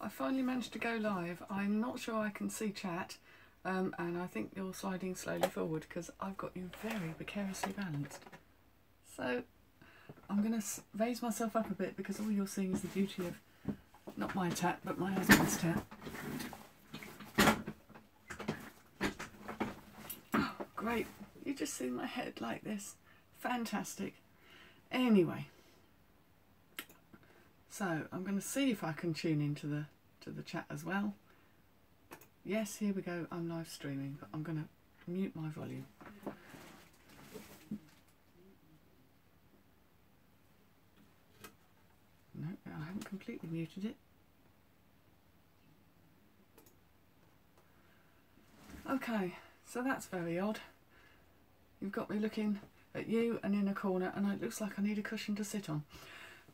I finally managed to go live. I'm not sure I can see chat, and I think you're sliding slowly forward because I've got you very precariously balanced. So I'm going to raise myself up a bit because all you're seeing is the beauty of, not my tat, but my husband's tat. Oh, great. You just see my head like this. Fantastic. Anyway. So I'm going to see if I can tune into the chat as well. Yes, here we go. I'm live streaming, but I'm going to mute my volume. No, I haven't completely muted it. Okay, so that's very odd. You've got me looking at you and in a corner, and it looks like I need a cushion to sit on.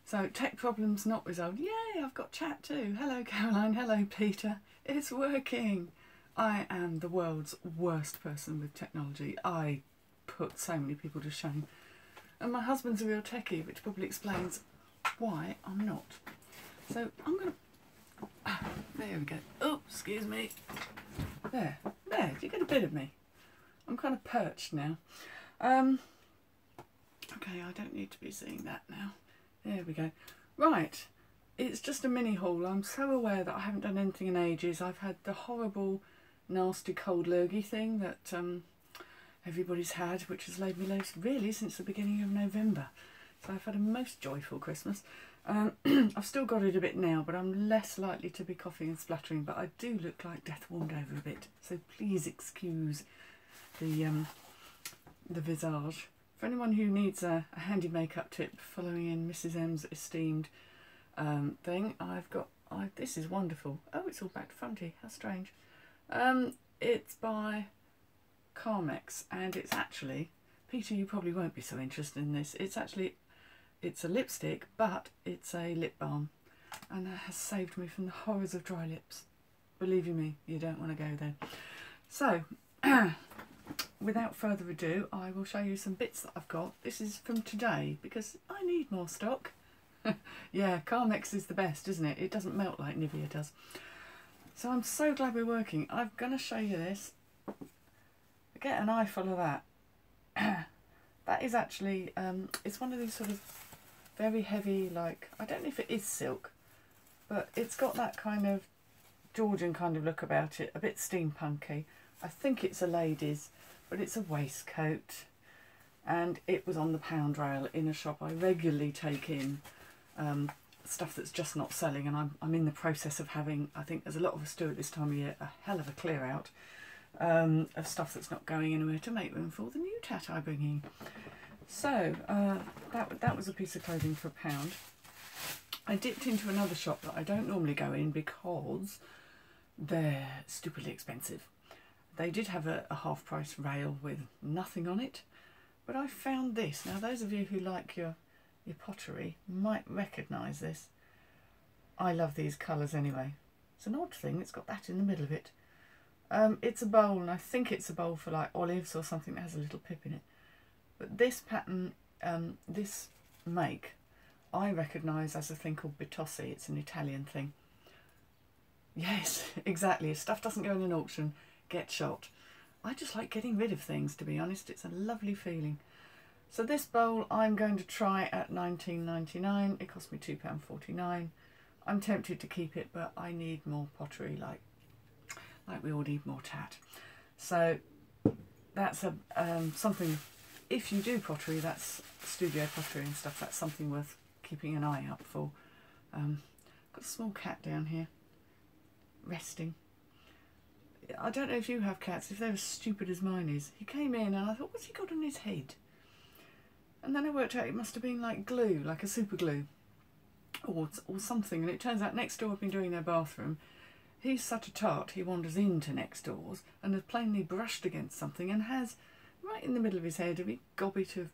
So, tech problems not resolved. Yay, I've got chat too. Hello, Caroline. Hello, Peter. It's working. I am the world's worst person with technology. I put so many people to shame. And my husband's a real techie, which probably explains why I'm not. So, I'm going to... there we go. Oh, excuse me. There. You get a bit of me. I'm kind of perched now. Okay, I don't need to be seeing that now. There we go. Right, it's just a mini haul. I'm so aware that I haven't done anything in ages. I've had the horrible, nasty cold lurgy thing that everybody's had, which has laid me low really since the beginning of November. So I've had a most joyful Christmas. I've still got it a bit now, but I'm less likely to be coughing and spluttering. But I do look like death warmed over a bit. So please excuse the visage. For anyone who needs a handy makeup tip following in Mrs M's esteemed thing, this is wonderful. Oh, it's all back to fronty, how strange. It's by Carmex, and it's actually, Peter, you probably won't be so interested in this, it's a lipstick, but it's a lip balm, and that has saved me from the horrors of dry lips. Believe you me, you don't want to go there. So, without further ado, I will show you some bits that I've got. This is from today because I need more stock. Yeah, Carmex is the best, isn't it? It doesn't melt like Nivea does. So I'm so glad we're working. I'm going to show you this. Get an eyeful of that. That is actually, it's one of these sort of very heavy, like, I don't know if it is silk, but it's got that kind of Georgian kind of look about it, a bit steampunky. I think it's a lady's, but it's a waistcoat, and it was on the pound rail in a shop I regularly take in, stuff that's just not selling, and I'm in the process of having, I think as a lot of us do at this time of year, a hell of a clear out of stuff that's not going anywhere to make room for the new tat I bring in. So that was a piece of clothing for £1. I dipped into another shop that I don't normally go in because they're stupidly expensive. They did have a half price rail with nothing on it, but I found this. Now those of you who like your pottery might recognise this. I love these colours anyway. It's an odd thing, it's got that in the middle of it. It's a bowl, and I think it's a bowl for like olives or something that has a little pip in it. But this pattern, this make, I recognise as a thing called Bitossi. It's an Italian thing. Yes, exactly. If stuff doesn't go in an auction, get shot. I just like getting rid of things, to be honest. It's a lovely feeling. So this bowl I'm going to try at £19.99. It cost me £2.49. I'm tempted to keep it, but I need more pottery, like we all need more tat. So that's something, if you do pottery, that's studio pottery and stuff, that's something worth keeping an eye out for. Got a small cat down here, resting. I don't know if you have cats, if they're as stupid as mine is. He came in and I thought, what's he got on his head? And then I worked out it must have been like glue, like a super glue or something. And it turns out next door I've been doing their bathroom. He's such a tart, he wanders into next doors and has plainly brushed against something and has, right in the middle of his head, a big gobbit of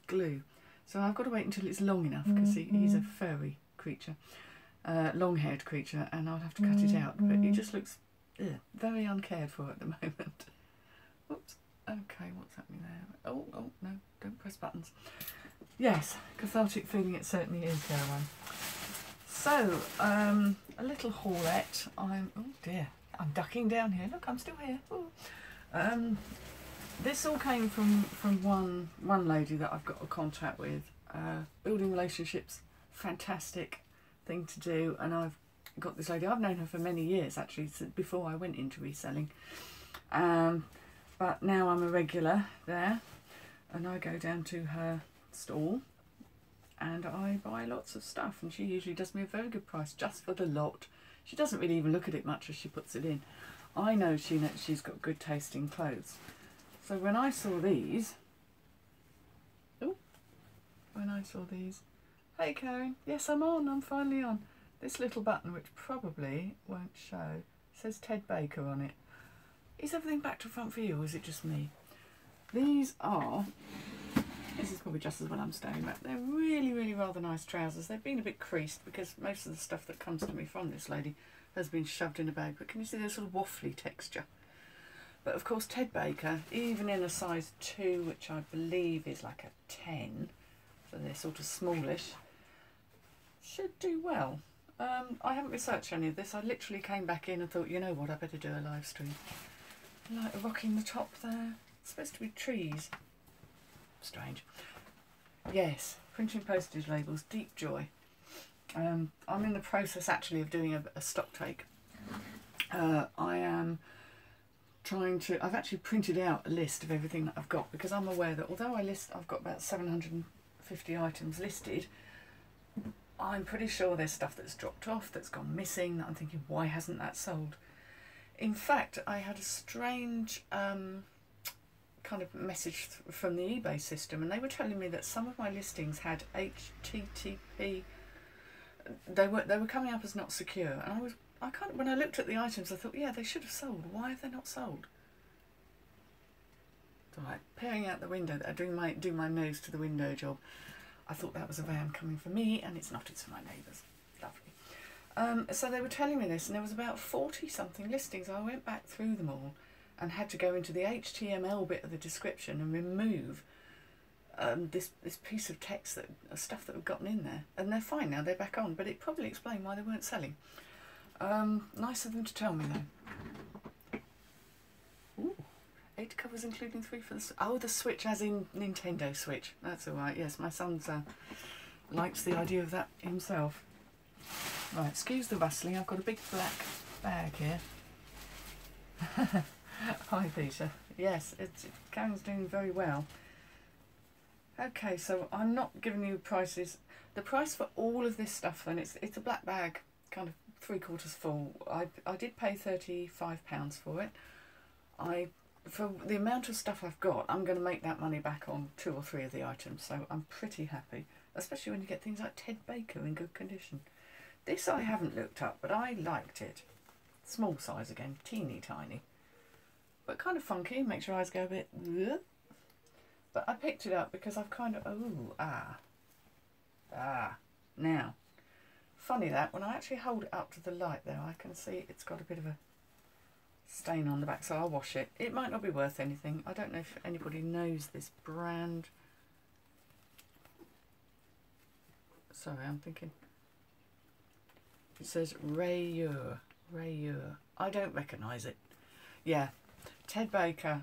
glue. So I've got to wait until it's long enough because he's a furry creature, long-haired creature, and I'll have to cut it out. But he just looks very uncared for at the moment. Whoops. Okay, what's happening there? Oh, no, don't press buttons. Yes, cathartic feeling it certainly is, Caroline. So, a little haulette. Oh dear, I'm ducking down here. Look, I'm still here. This all came from one lady that I've got a contract with. Building relationships, fantastic thing to do, and I've got this lady. I've known her for many years, actually, since before I went into reselling. But now I'm a regular there, and I go down to her stall and I buy lots of stuff, and she usually does me a very good price just for the lot. She doesn't really even look at it much as she puts it in. I know she's got good tasting clothes. So when I saw these, hey Karen, yes I'm on, I'm finally on. This little button, which probably won't show, says Ted Baker on it. Is everything back to front for you, or is it just me? These are, this is probably just as well I'm staring back, they're really, really rather nice trousers. They've been a bit creased because most of the stuff that comes to me from this lady has been shoved in a bag, but can you see there's sort of waffly texture? But of course Ted Baker, even in a size 2, which I believe is like a 10, so they're sort of smallish, should do well. I haven't researched any of this. I literally came back in and thought, you know what, I better do a live stream. Like rocking the top there. It's supposed to be trees. Strange. Yes, printing postage labels, deep joy. I'm in the process actually of doing a stock take. I am trying to, I've actually printed out a list of everything that I've got, because I'm aware that although I've got about 750 items listed, I'm pretty sure there's stuff that's dropped off, that's gone missing, that I'm thinking, why hasn't that sold? In fact, I had a strange kind of message from the eBay system, and they were telling me that some of my listings had HTTP. They were coming up as not secure, and when I looked at the items, I thought, yeah, they should have sold. Why have they not sold? It's all right. Peering out the window, doing my nose to the window job. I thought that was a van coming for me, and it's not. It's for my neighbours. Lovely. So they were telling me this, and there was about 40 something listings. I went back through them all and had to go into the HTML bit of the description and remove this piece of text, stuff that had gotten in there. And they're fine now, they're back on, but it probably explained why they weren't selling. Nice of them to tell me though. Ooh, 8 covers including 3 for the Switch, as in Nintendo Switch. That's alright, yes, my son's likes the idea of that himself. Right, excuse the rustling, I've got a big black bag here. Hi Peter. Yes, Karen's doing very well. Okay, so I'm not giving you prices. The price for all of this stuff, and it's a black bag, kind of 3/4 full. I did pay £35 for it. For the amount of stuff I've got, I'm going to make that money back on 2 or 3 of the items, so I'm pretty happy, especially when you get things like Ted Baker in good condition. This I haven't looked up, but I liked it. Small size again, teeny tiny, but kind of funky, makes your eyes go a bit bleh. But I picked it up because I've kind of, now, funny that, when I actually hold it up to the light there, I can see it's got a bit of a stain on the back, so I'll wash it. It might not be worth anything. I don't know if anybody knows this brand. Sorry, I'm thinking. It says Rayure. I don't recognise it. Yeah, Ted Baker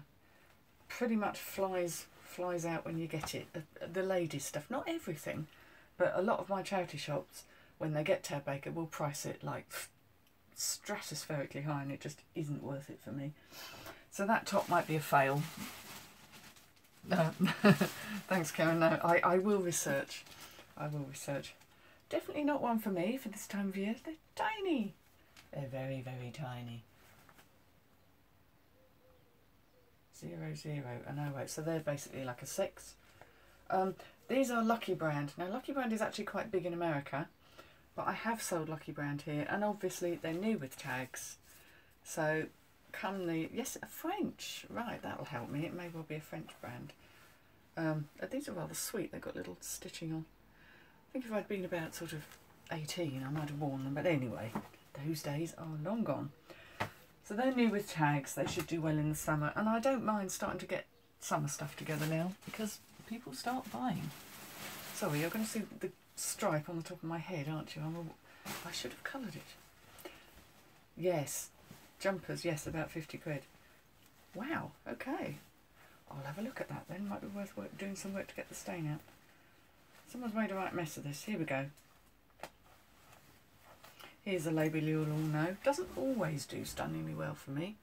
pretty much flies out when you get it. The ladies' stuff, not everything, but a lot of my charity shops, when they get Ted Baker, will price it like stratospherically high, and it just isn't worth it for me. So that top might be a fail. Thanks Karen. No, I will research. Definitely not one for me for this time of year. They're tiny. They're very, very tiny. 00 and 08, so they're basically like a 6. These are Lucky Brand. Now Lucky Brand is actually quite big in America, but I have sold Lucky Brand here, and obviously they're new with tags. So come yes, a French, right, that'll help me. It may well be a French brand. These are rather sweet. They've got little stitching on. I think if I'd been about sort of 18, I might have worn them, but anyway, those days are long gone. So they're new with tags. They should do well in the summer, and I don't mind starting to get summer stuff together now because people start buying. Sorry, you're going to see the stripe on the top of my head, aren't you? I should have coloured it. Yes, jumpers, yes, about 50 quid. Wow, okay. I'll have a look at that then. Might be worth doing some work to get the stain out. Someone's made a right mess of this. Here we go. Here's a label you'll all know. Doesn't always do stunningly well for me.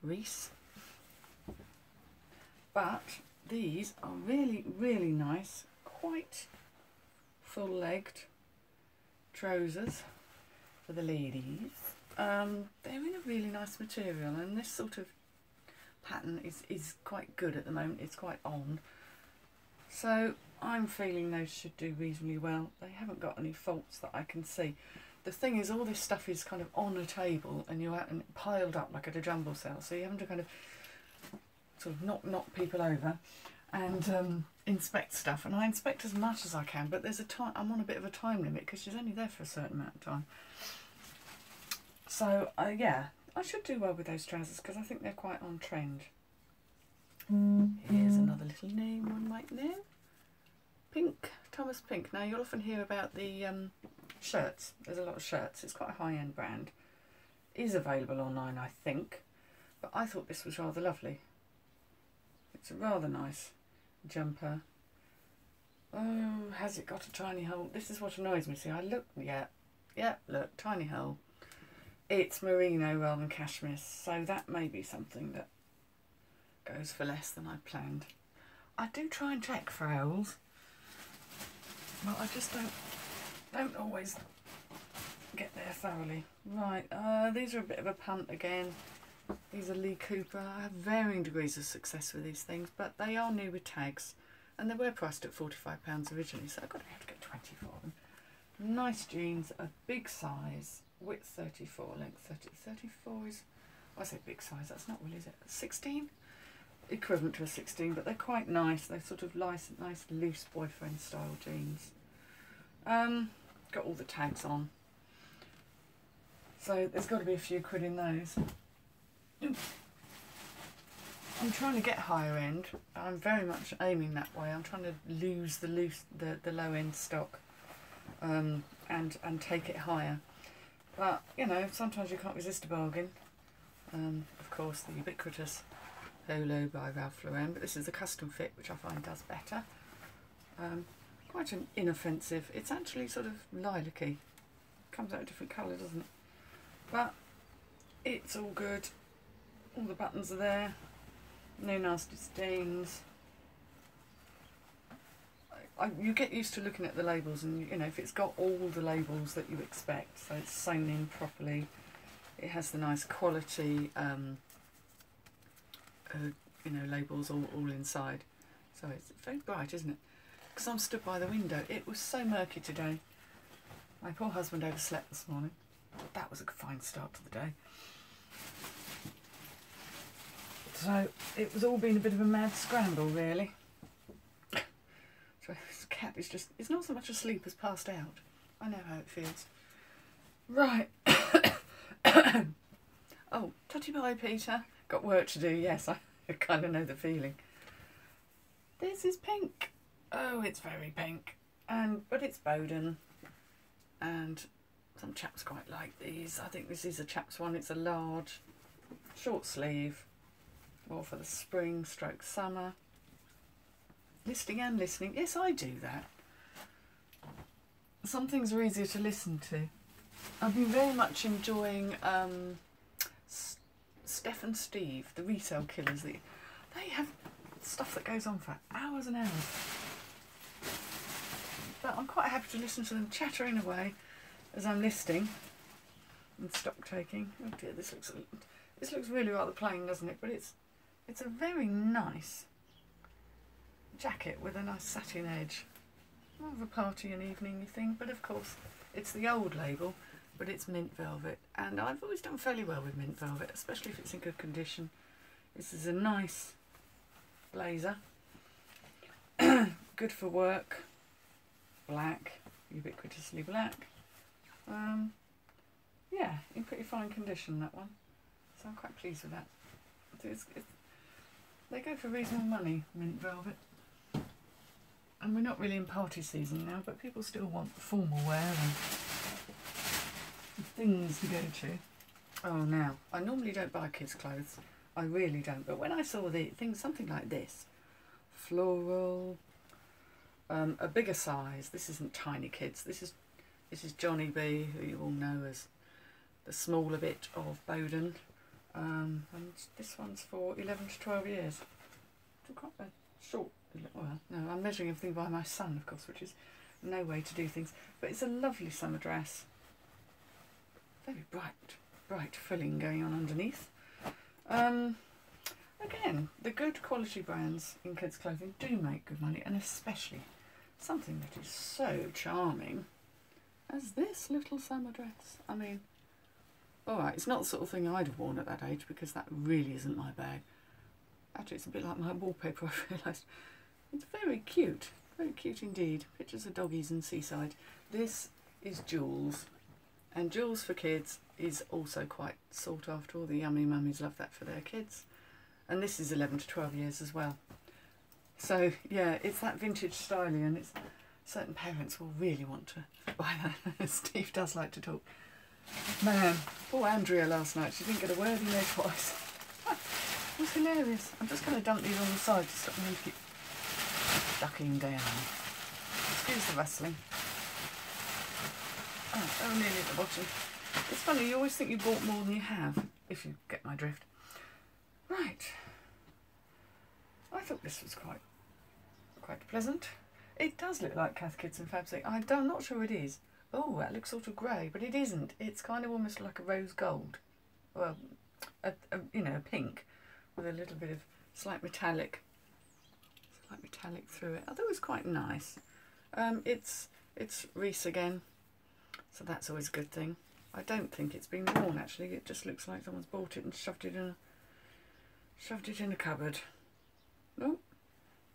Reese. But these are really, really nice. Quite full-legged trousers for the ladies. They're in a really nice material, and this sort of pattern is quite good at the moment. It's quite on. So I'm feeling those should do reasonably well. They haven't got any faults that I can see. The thing is, all this stuff is kind of on a table and you're out and piled up like at a jumble sale, so you have to kind of sort of knock people over and inspect stuff. And I inspect as much as I can, but there's a time, I'm on a bit of a time limit because she's only there for a certain amount of time. So yeah, I should do well with those trousers because I think they're quite on trend. Here's another little name one might know. Pink, Thomas Pink. Now you'll often hear about the shirts. There's a lot of shirts. It's quite a high-end brand. It is available online, I think. But I thought this was rather lovely. It's a rather nice jumper. Oh, has it got a tiny hole? This is what annoys me. See, I look, yeah, look, tiny hole. It's merino rather than cashmere, so that may be something that goes for less than I planned. I do try and check for holes, but I just don't always get there thoroughly. Right, these are a bit of a punt again. These are Lee Cooper. I have varying degrees of success with these things, but they are new with tags, and they were priced at £45 originally, so I've got to have to get 20 for them. Nice jeans, a big size, width 34, length 30. 34 is, I say big size, that's not really, is it? 16? Equivalent to a 16, but they're quite nice. They're sort of nice loose boyfriend style jeans. Got all the tags on. So there's got to be a few quid in those. I'm trying to get higher end. I'm very much aiming that way. I'm trying to lose the low end stock and take it higher. But you know, sometimes you can't resist a bargain. Of course, the ubiquitous Polo by Ralph Lauren, but this is a custom fit, which I find does better. Quite an inoffensive. It's actually sort of lilac-y. Comes out a different colour, doesn't it? But it's all good. All the buttons are there. No nasty stains. You get used to looking at the labels, and you know, if it's got all the labels that you expect, so it's sewn in properly, it has the nice quality you know, labels all inside. So it's very bright, isn't it? Because I'm stood by the window. It was so murky today. My poor husband overslept this morning. That was a fine start to the day. So it was all been a bit of a mad scramble, really. So this cat is just, it's not so much asleep as passed out. I know how it feels. Right. Oh, tutty bye, Peter. Got work to do, yes, I kind of know the feeling. This is pink. Oh, it's very pink. But it's Bowden. And some chaps quite like these. I think this is a chap's one. It's a large, short sleeve. More for the spring stroke summer. Listening and listening. Yes, I do that. Some things are easier to listen to. I've been very much enjoying Steph and Steve, the resale killers. They have stuff that goes on for hours and hours. But I'm quite happy to listen to them chattering away as I'm listing and stock taking. Oh dear, this looks really rather plain, doesn't it? But it's a very nice jacket with a nice satin edge. More of a party and evening thing, but of course it's the old label, but it's mint velvet, and I've always done fairly well with mint velvet, especially if it's in good condition. This is a nice blazer, good for work, black, ubiquitously black. Yeah, in pretty fine condition, that one, so I'm quite pleased with that. They go for reasonable money, mint velvet. And we're not really in party season now, but people still want formal wear and things to go to. Oh, now, I normally don't buy kids' clothes. I really don't. But when I saw the thing, something like this, floral, a bigger size. This isn't tiny kids. This is Johnny B, who you all know as the smaller bit of Bowden. And this one's for 11 to 12 years. So quite a short. Well, no, I'm measuring everything by my son, of course, which is no way to do things. But it's a lovely summer dress. Very bright filling going on underneath. Again, the good quality brands in kids' clothing do make good money, and especially something that is so charming as this little summer dress. I mean, alright, it's not the sort of thing I'd have worn at that age because that really isn't my bag. Actually, it's a bit like my wallpaper, I realised. It's very cute indeed. Pictures of doggies and seaside. This is Jules, and Jules for kids is also quite sought after. All the yummy mummies love that for their kids. And this is 11 to 12 years as well. So yeah, it's that vintage styling, and it's certain parents will really want to buy that. Steve does like to talk. Man, poor Andrea last night, she didn't get a word in there twice. It was hilarious. I'm just going to dump these on the side to stop them to keep ducking down. Excuse the rustling. Oh, nearly at the bottom. It's funny, you always think you bought more than you have, if you get my drift. Right. I thought this was quite pleasant. It does look like Cath Kidston fabric. I'm not sure it is. Oh, that looks sort of grey, but it isn't. It's kind of almost like a rose gold. Well, you know, a pink with a little bit of slight metallic through it. I thought it was quite nice. It's Reese again, so that's always a good thing. I don't think it's been worn actually. It just looks like someone's bought it and shoved it in a cupboard. Nope.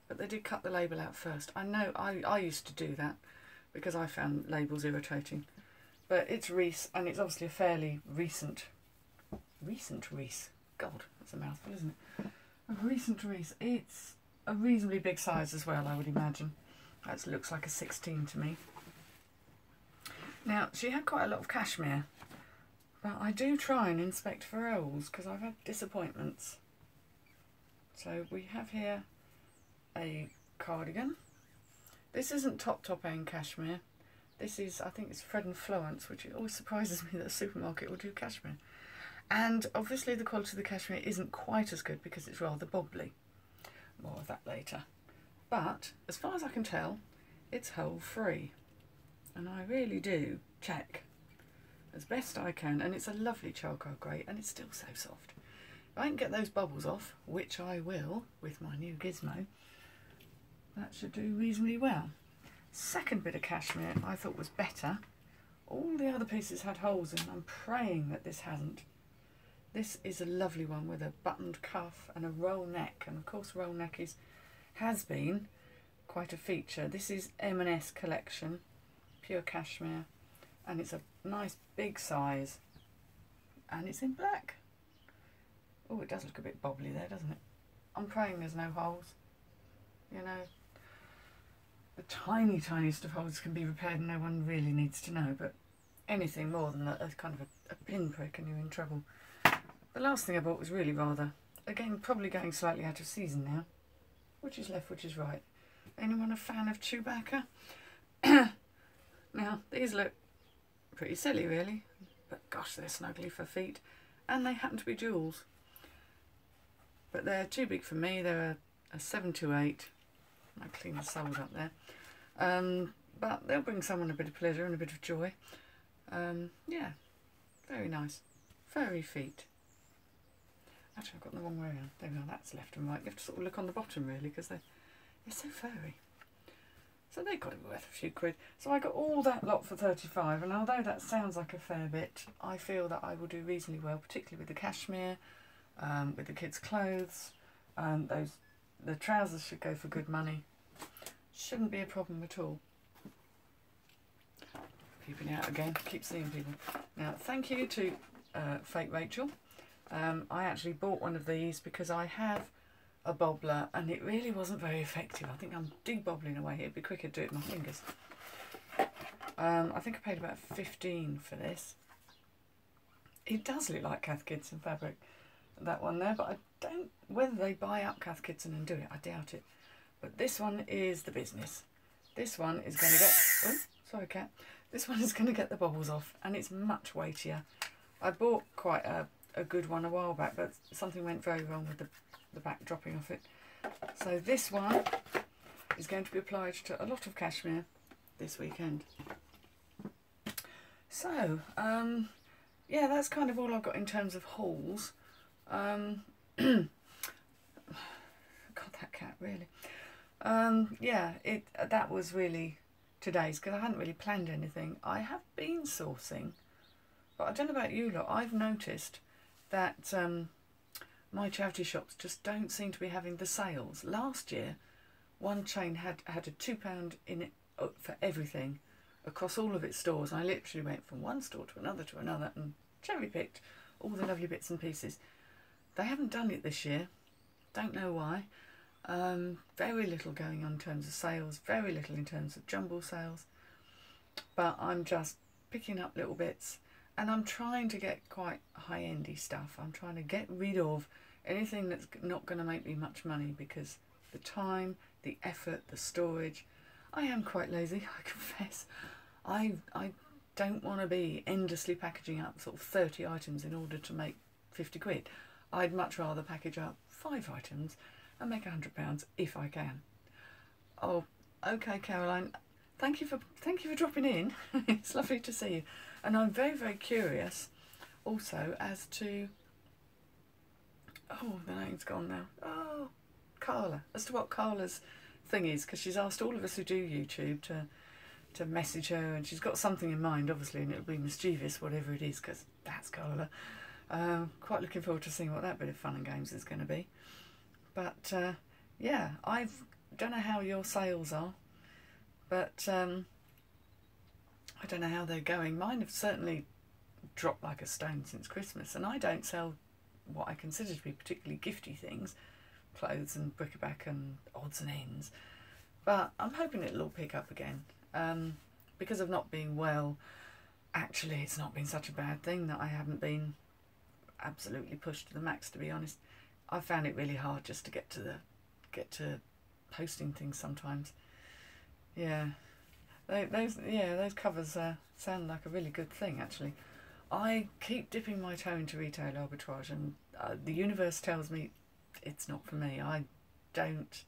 But they did cut the label out first. I know, I used to do that because I found labels irritating. But it's Reese, and it's obviously a fairly recent Reese. God, that's a mouthful, isn't it? A recent Reese. It's a reasonably big size as well, I would imagine. That looks like a 16 to me. Now, she had quite a lot of cashmere, but I do try and inspect for ells because I've had disappointments. So we have here a cardigan. This isn't top end cashmere. This is, I think it's Fred and Florence, which it always surprises me that a supermarket will do cashmere. And obviously the quality of the cashmere isn't quite as good because it's rather bobbly. More of that later. But as far as I can tell, it's hole free. And I really do check as best I can. And it's a lovely charcoal grey, and it's still so soft. If I can get those bubbles off, which I will with my new gizmo, that should do reasonably well. Second bit of cashmere I thought was better. All the other pieces had holes in. I'm praying that this hasn't. This is a lovely one with a buttoned cuff and a roll neck, and of course roll neck has been quite a feature. This is M&S collection, pure cashmere, and it's a nice big size, and it's in black. Oh, it does look a bit bobbly there, doesn't it? I'm praying there's no holes. You know, the tiniest of holes can be repaired and no one really needs to know, but anything more than a kind of a pinprick and you're in trouble. The last thing I bought was really rather, again, probably going slightly out of season now. Which is left, which is right. Anyone a fan of Chewbacca? Now, these look pretty silly really, but gosh, they're snuggly for feet, and they happen to be jewels. But they're too big for me. They're a 7 to 8. I clean the soles up there. But they'll bring someone a bit of pleasure and a bit of joy. Yeah, very nice. Furry feet. Actually, I've got them the wrong way around. There we are, that's left and right. You have to sort of look on the bottom really, because they're so furry. So they've got to be worth a few quid. So I got all that lot for 35, and although that sounds like a fair bit, I feel that I will do reasonably well, particularly with the cashmere, with the kids' clothes. The trousers should go for good money. Shouldn't be a problem at all. Peeping out again, keep seeing people. Now, thank you to Fake Rachel. I actually bought one of these because I have a bobbler and it really wasn't very effective. I think I'm de-bobbling away here. It'd be quicker to do it with my fingers. I think I paid about 15 for this. It does look like Cath Kidston fabric, that one there, but I don't, whether they buy up Cath Kidston and do it, I doubt it. But this one is the business. This one is going to get, oh, sorry cat, this one is going to get the bobbles off, and it's much weightier. I bought quite a good one a while back, but something went very wrong with the back dropping off it. So this one is going to be applied to a lot of cashmere this weekend. So, yeah, that's kind of all I've got in terms of hauls. God, that cat, really. Yeah, that was really today's, because I hadn't really planned anything. I have been sourcing, but I don't know about you lot, I've noticed that my charity shops just don't seem to be having the sales. Last year, one chain had a £2 in it for everything across all of its stores. I literally went from one store to another and cherry picked all the lovely bits and pieces. They haven't done it this year. Don't know why. Very little going on in terms of sales, very little in terms of jumble sales. But I'm just picking up little bits, and I'm trying to get quite high-endy stuff. I'm trying to get rid of anything that's not going to make me much money, because the time, the effort, the storage. I am quite lazy, I confess. I don't want to be endlessly packaging up sort of 30 items in order to make 50 quid. I'd much rather package up 5 items and make £100 if I can. Oh, okay, Caroline. Thank you for dropping in. It's lovely to see you. And I'm very, very curious also as to, oh, the name's gone now. Oh, Carla. As to what Carla's thing is, because she's asked all of us who do YouTube to message her, and she's got something in mind, obviously, and it'll be mischievous, whatever it is, because that's Carla. Quite looking forward to seeing what that bit of fun and games is going to be. But yeah, I don't know how your sales are, but I don't know how they're going. Mine have certainly dropped like a stone since Christmas, and I don't sell what I consider to be particularly gifty things, clothes and bric-a-brac and odds and ends. But I'm hoping it'll all pick up again. Because of not being well, actually it's not been such a bad thing that I haven't been absolutely pushed to the max, to be honest. I found it really hard just to get to posting things sometimes. Yeah, those covers sound like a really good thing, actually. I keep dipping my toe into retail arbitrage, and the universe tells me it's not for me. I don't.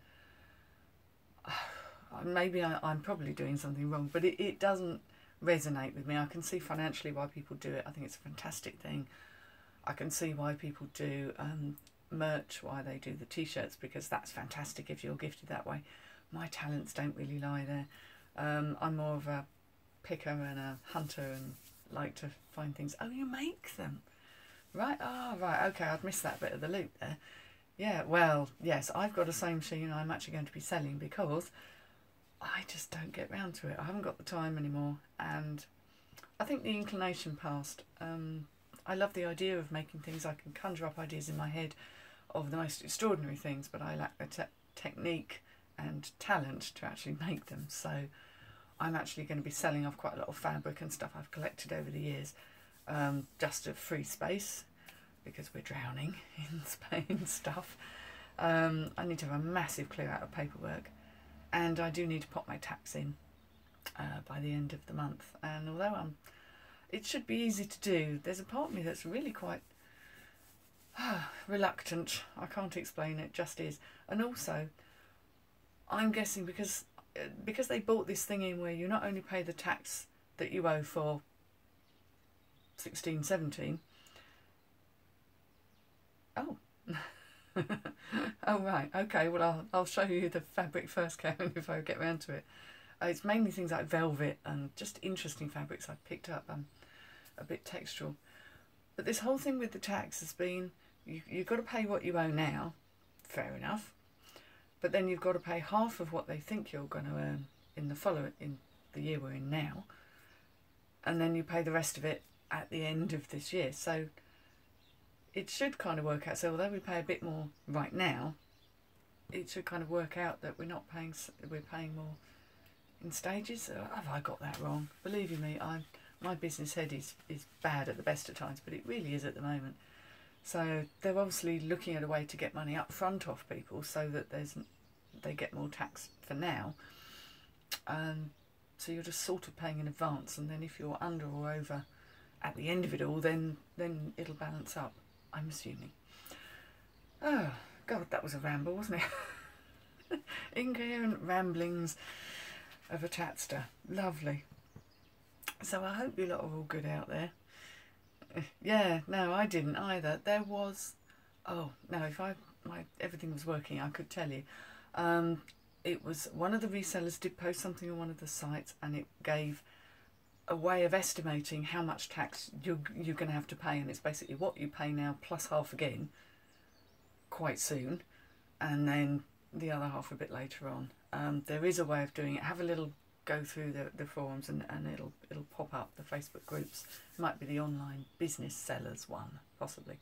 Maybe I'm probably doing something wrong, but it doesn't resonate with me. I can see financially why people do it. I think it's a fantastic thing. I can see why people do merch, why they do the t-shirts, because that's fantastic if you're gifted that way. My talents don't really lie there. I'm more of a picker and a hunter and like to find things. Oh, you make them? Right, right, okay, I'd missed that bit of the loop there. Yeah, well, yes, I've got a sewing machine I'm actually going to be selling because I just don't get round to it. I haven't got the time anymore, and I think the inclination passed. I love the idea of making things. I can conjure up ideas in my head of the most extraordinary things, but I lack the technique and talent to actually make them. So I'm actually going to be selling off quite a lot of fabric and stuff I've collected over the years, just to free space, because we're drowning in Spain stuff. I need to have a massive clear out of paperwork, and I do need to pop my tax in by the end of the month. And although it should be easy to do, there's a part of me that's really quite reluctant. I can't explain it, just is. And also, I'm guessing because they bought this thing in where you not only pay the tax that you owe for 16, 17. Oh. Oh right, okay, well I'll show you the fabric first, Karen, if I get round to it. It's mainly things like velvet and just interesting fabrics I've picked up, a bit textural. But this whole thing with the tax has been, you've got to pay what you owe now, fair enough, but then you've got to pay half of what they think you're going to earn in the year we're in now, and then you pay the rest of it at the end of this year. So it should kind of work out. So although we pay a bit more right now, it should kind of work out that we're paying more in stages. Have I got that wrong? Believe you me, my business head is bad at the best of times, but it really is at the moment. So they're obviously looking at a way to get money up front off people so that they get more tax for now. So you're just sort of paying in advance, and then if you're under or over at the end of it all, then it'll balance up, I'm assuming. Oh, God, that was a ramble, wasn't it? Incoherent ramblings of a chatster. Lovely. So I hope you lot are all good out there. Yeah, no, I didn't either. There was... Oh, no, if everything was working, I could tell you. It was one of the resellers did post something on one of the sites, and it gave a way of estimating how much tax you're going to have to pay, and it's basically what you pay now plus half again quite soon, and then the other half a bit later on. There is a way of doing it. Have a little go through the forums, and it'll pop up the Facebook groups. It might be the online business sellers one, possibly.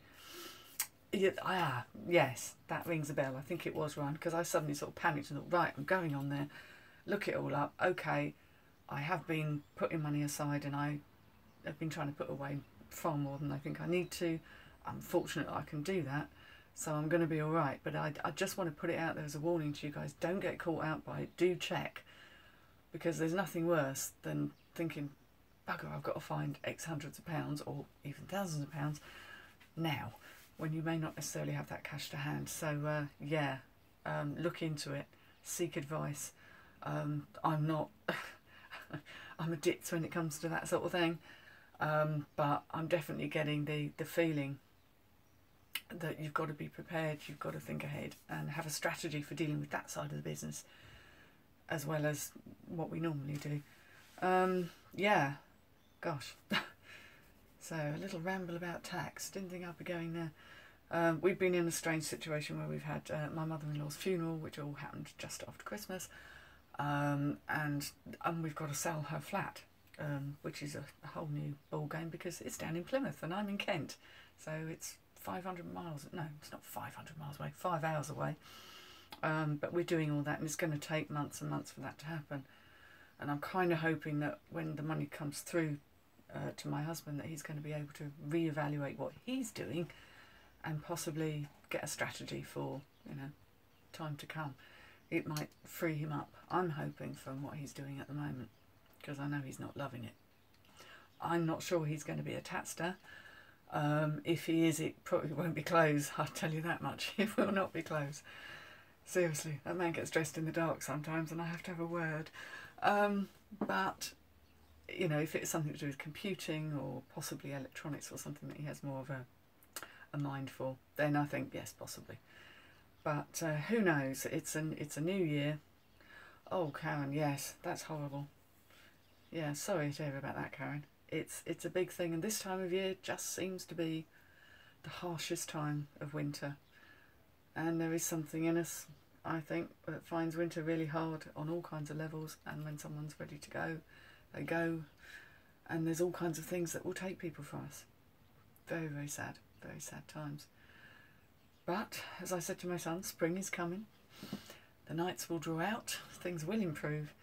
Yeah, yes, that rings a bell. I think it was Ryan, because I suddenly sort of panicked and thought, right, I'm going on there, look it all up. Okay, I have been putting money aside, and I have been trying to put away far more than I think I need to. I'm fortunate I can do that, so I'm going to be all right. But I just want to put it out there as a warning to you guys. Don't get caught out by it. Do check, because there's nothing worse than thinking, bugger, I've got to find X hundreds of pounds or even thousands of pounds now, when you may not necessarily have that cash to hand. So yeah, look into it, seek advice. I'm not I'm a ditz when it comes to that sort of thing, but I'm definitely getting the feeling that you've got to be prepared, you've got to think ahead and have a strategy for dealing with that side of the business as well as what we normally do. Yeah, gosh. So a little ramble about tax. Didn't think I'd be going there. We've been in a strange situation where we've had my mother-in-law's funeral, which all happened just after Christmas, and we've got to sell her flat, which is a whole new ball game, because it's down in Plymouth and I'm in Kent, so it's 500 miles. No, it's not 500 miles away. 5 hours away. But we're doing all that, and it's going to take months and months for that to happen. And I'm kind of hoping that when the money comes through to my husband, that he's going to be able to reevaluate what he's doing and possibly get a strategy for, you know, time to come. It might free him up, I'm hoping, from what he's doing at the moment, because I know he's not loving it. I'm not sure he's going to be a tatster. If he is, it probably won't be clothes, I'll tell you that much. It will not be clothes. Seriously, that man gets dressed in the dark sometimes and I have to have a word. But, you know, if it's something to do with computing or possibly electronics or something that he has more of a mind for, then I think, yes, possibly. But who knows? It's a new year. Oh, Karen, yes, that's horrible. Yeah, sorry to hear about that, Karen. It's a big thing, and this time of year just seems to be the harshest time of winter. And there is something in us, I think, that finds winter really hard on all kinds of levels, and when someone's ready to go, they go, and there's all kinds of things that will take people from us. Very, very sad times. But, as I said to my son, spring is coming. The nights will draw out, things will improve.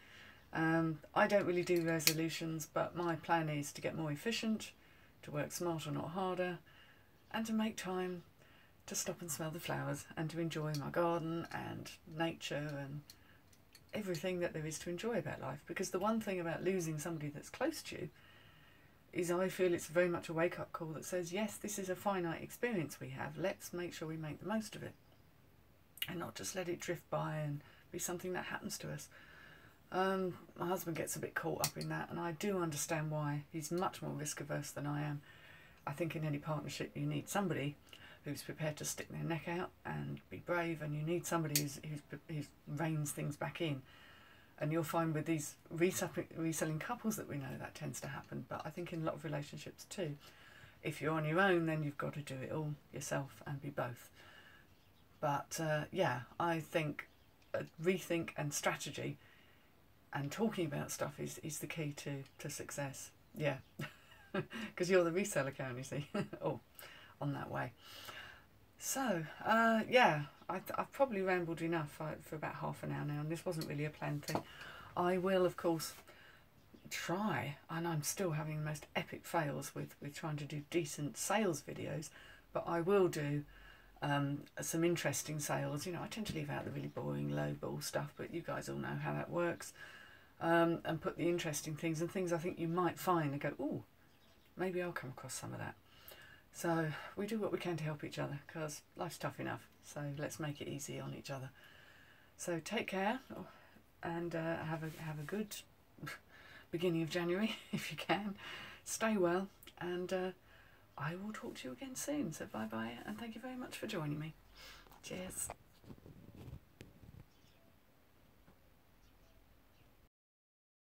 I don't really do resolutions, but my plan is to get more efficient, to work smarter, not harder, and to make time to stop and smell the flowers and to enjoy my garden and nature and everything that there is to enjoy about life. Because the one thing about losing somebody that's close to you is I feel it's very much a wake-up call that says, yes, this is a finite experience we have. Let's make sure we make the most of it and not just let it drift by and be something that happens to us. My husband gets a bit caught up in that, and I do understand why. He's much more risk-averse than I am. I think in any partnership you need somebody who's prepared to stick their neck out and be brave, and you need somebody who reins things back in. And you'll find with these reselling couples that we know that tends to happen, but I think in a lot of relationships too. If you're on your own, then you've got to do it all yourself and be both. But yeah, I think rethink and strategy and talking about stuff is the key to success. Yeah, because you're the reseller, Karen, you see. Oh, on that way. So, yeah, I've probably rambled enough for about half an hour now, and this wasn't really a planned thing. I will, of course, try, and I'm still having the most epic fails with trying to do decent sales videos, but I will do some interesting sales. You know, I tend to leave out the really boring low ball stuff, but you guys all know how that works, and put the interesting things and things I think you might find and go, oh, maybe I'll come across some of that. So we do what we can to help each other, because life's tough enough, so let's make it easy on each other. So take care, and have a good beginning of January if you can. Stay well, and I will talk to you again soon. So bye bye, and thank you very much for joining me. Cheers.